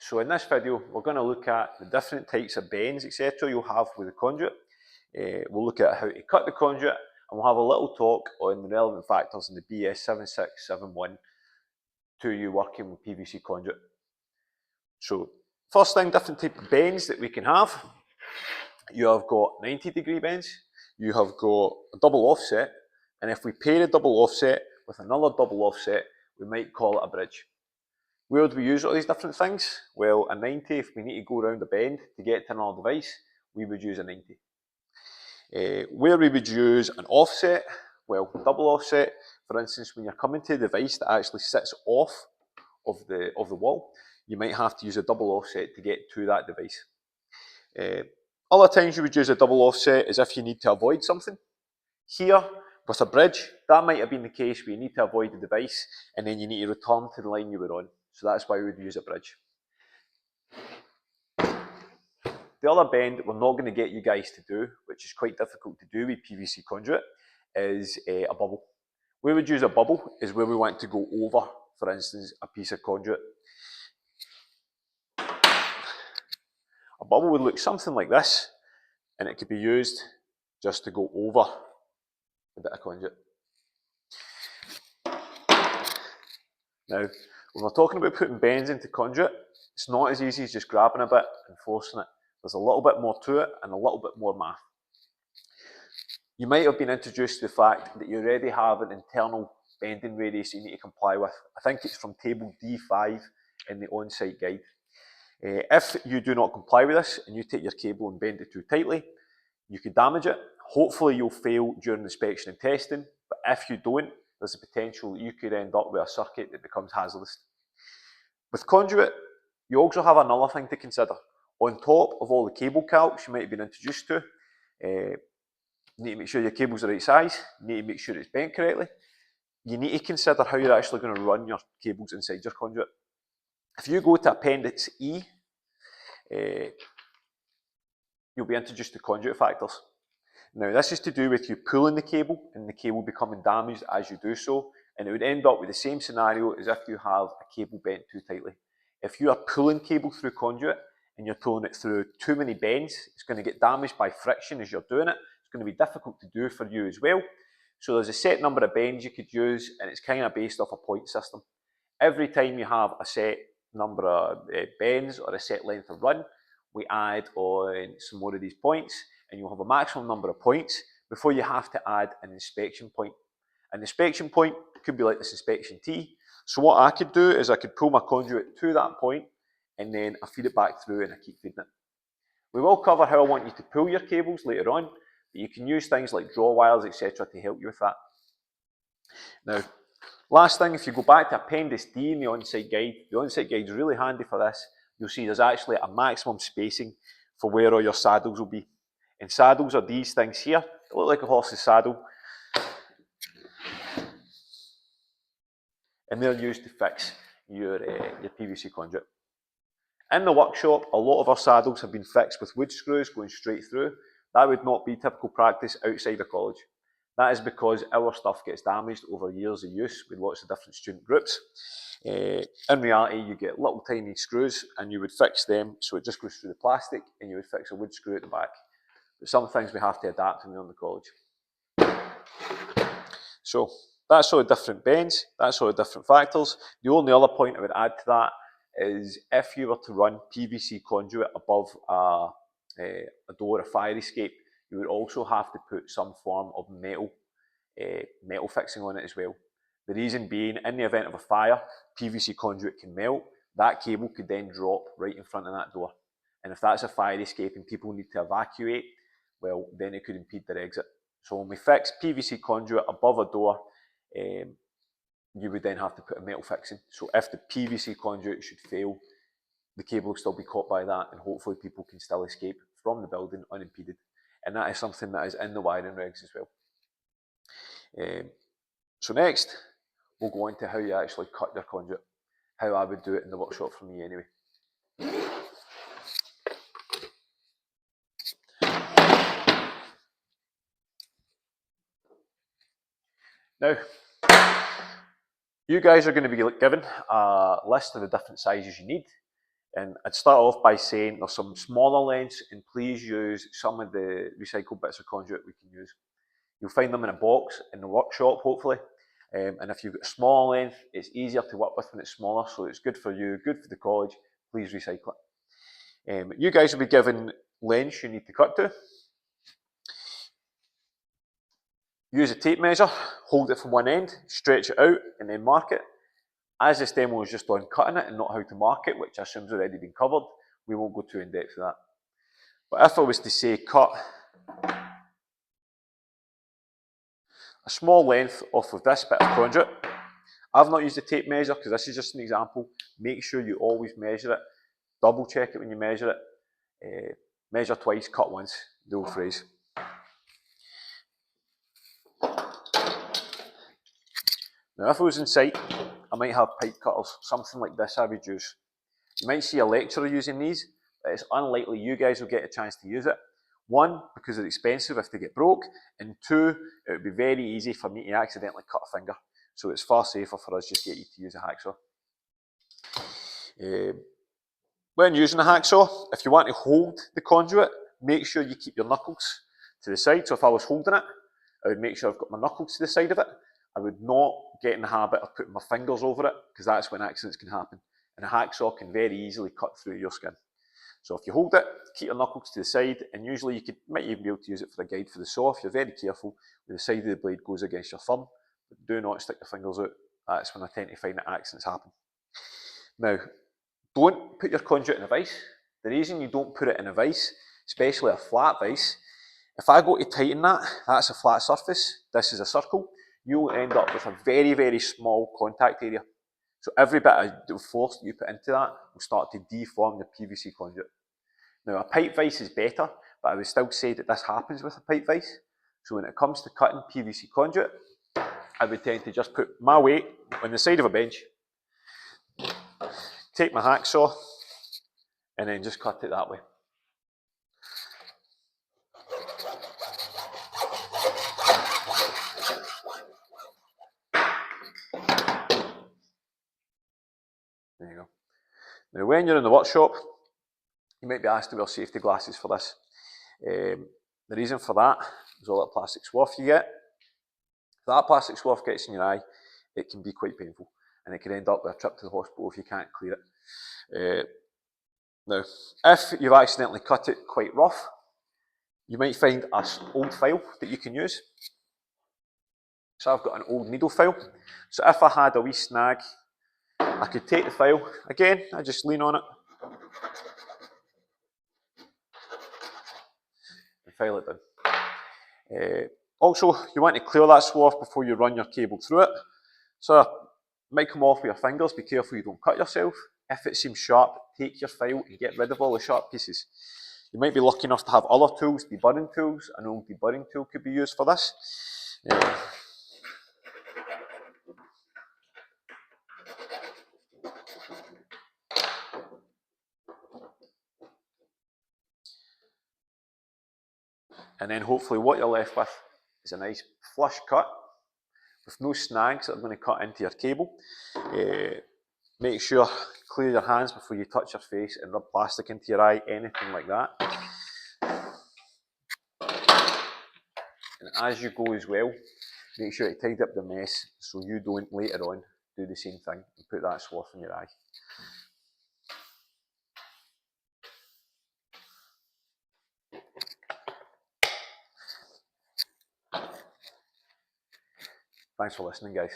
So in this video, we're going to look at the different types of bends, etc. you'll have with the conduit. We'll look at how to cut the conduit, and we'll have a little talk on the relevant factors in the BS 7671 to you working with PVC conduit. So first thing, different type of bends that we can have. You have got 90-degree bends, you have got a double offset, and if we pair a double offset with another double offset, we might call it a bridge. Where would we use all these different things? Well, a 90, if we need to go around a bend to get to another device, we would use a 90. Where we would use an offset, well, double offset, for instance, when you're coming to a device that actually sits off of the wall, you might have to use a double offset to get to that device. Other times you would use a double offset is if you need to avoid something. Here, with a bridge, that might have been the case where you need to avoid the device and then you need to return to the line you were on. So that's why we would use a bridge. The other bend we're not going to get you guys to do, which is quite difficult to do with PVC conduit, is a bubble. Where we would use a bubble is where we want to go over, for instance, a piece of conduit. A bubble would look something like this, and it could be used just to go over a bit of conduit. Now, when we're talking about putting bends into conduit, it's not as easy as just grabbing a bit and forcing it. There's a little bit more to it and a little bit more math. You might have been introduced to the fact that you already have an internal bending radius you need to comply with. I think it's from table D5 in the on-site guide. If you do not comply with this and you take your cable and bend it too tightly, you could damage it. Hopefully you'll fail during inspection and testing, but if you don't, there's a potential that you could end up with a circuit that becomes hazardous. With conduit, you also have another thing to consider. On top of all the cable calcs you might have been introduced to, you need to make sure your cable's the right size, you need to make sure it's bent correctly. You need to consider how you're actually going to run your cables inside your conduit. If you go to Appendix E, you'll be introduced to conduit factors. Now, this is to do with you pulling the cable and the cable becoming damaged as you do so, and it would end up with the same scenario as if you have a cable bent too tightly. If you are pulling cable through conduit and you're pulling it through too many bends, it's going to get damaged by friction as you're doing it. It's going to be difficult to do for you as well. So there's a set number of bends you could use, and it's kind of based off a point system. Every time you have a set number of bends or a set length of run, we add on some more of these points, and you'll have a maximum number of points before you have to add an inspection point. An inspection point could be like this inspection T. So what I could do is I could pull my conduit to that point, and then I feed it back through and I keep feeding it. We will cover how I want you to pull your cables later on, but you can use things like draw wires, etc. to help you with that. Now, last thing, if you go back to Appendix D in the on-site guide is really handy for this. You'll see there's actually a maximum spacing for where all your saddles will be. And saddles are these things here. They look like a horse's saddle. And they're used to fix your PVC conduit. In the workshop, a lot of our saddles have been fixed with wood screws going straight through. That would not be typical practice outside of college. That is because our stuff gets damaged over years of use with lots of different student groups. In reality, you get little tiny screws and you would fix them so it just goes through the plastic, and you would fix a wood screw at the back. But some things we have to adapt when we're in the college. So that's all the different bends, that's all the different factors. The only other point I would add to that is if you were to run PVC conduit above a door, a fire escape, you would also have to put some form of metal fixing on it as well. The reason being, in the event of a fire, PVC conduit can melt. That cable could then drop right in front of that door. And if that's a fire escape and people need to evacuate, well, then it could impede their exit. So when we fix PVC conduit above a door, you would then have to put a metal fixing. So if the PVC conduit should fail, the cable will still be caught by that, and hopefully people can still escape from the building unimpeded. And that is something that is in the wiring regs as well. So next, we'll go into how you actually cut your conduit, how I would do it in the workshop for me anyway. Now, you guys are going to be given a list of the different sizes you need, And I'd start off by saying there's some smaller lengths, and please use some of the recycled bits of conduit we can use. You'll find them in a box in the workshop, hopefully. And if you've got a small length, it's easier to work with when it's smaller, so it's good for you, good for the college. Please recycle it. You guys will be given lengths you need to cut to. Use a tape measure, hold it from one end, stretch it out, and then mark it. As this demo is just on cutting it and not how to mark it, which I assume has already been covered, we won't go too in depth with that. But if I was to say cut a small length off of this bit of conduit, I've not used a tape measure because this is just an example. Make sure you always measure it, double check it when you measure it, measure twice, cut once, the old phrase. Now if I was in site, I might have pipe cutters, something like this I would use. You might see a lecturer using these, but it's unlikely you guys will get a chance to use it. One, because they're expensive if they get broke, and two, it would be very easy for me to accidentally cut a finger. So it's far safer for us just to get you to use a hacksaw. When using a hacksaw, if you want to hold the conduit, make sure you keep your knuckles to the side. So if I was holding it, I would make sure I've got my knuckles to the side of it. I would not get in the habit of putting my fingers over it, because that's when accidents can happen. And a hacksaw can very easily cut through your skin. So if you hold it, keep your knuckles to the side, and usually you might even be able to use it for a guide for the saw if you're very careful when the side of the blade goes against your thumb. But do not stick your fingers out. That's when I tend to find that accidents happen. Now, don't put your conduit in a vise. The reason you don't put it in a vise, especially a flat vise, if I go to tighten that, that's a flat surface, this is a circle, you'll end up with a very, very small contact area. So every bit of force that you put into that will start to deform the PVC conduit. Now a pipe vise is better, but I would still say that this happens with a pipe vise. So when it comes to cutting PVC conduit, I would tend to just put my weight on the side of a bench, take my hacksaw, and then just cut it that way. There you go. Now when you're in the workshop, you might be asked to wear safety glasses for this. The reason for that is all that plastic swath you get. If that plastic swath gets in your eye, it can be quite painful, and it can end up with a trip to the hospital if you can't clear it. Now, if you've accidentally cut it quite rough, you might find an old file that you can use. So I've got an old needle file. So if I had a wee snag, I could take the file, again, I just lean on it, and file it down. Also, you want to clear that swath before you run your cable through it. So it might come off with your fingers, be careful you don't cut yourself. If it seems sharp, take your file and get rid of all the sharp pieces. You might be lucky enough to have other tools, deburring tools. An old deburring tool could be used for this. And then hopefully what you're left with is a nice flush cut with no snags that are going to cut into your cable. Make sure clear your hands before you touch your face and rub plastic into your eye, anything like that. And as you go as well, make sure you tidy up the mess so you don't later on do the same thing and put that swath in your eye. Thanks for listening, guys.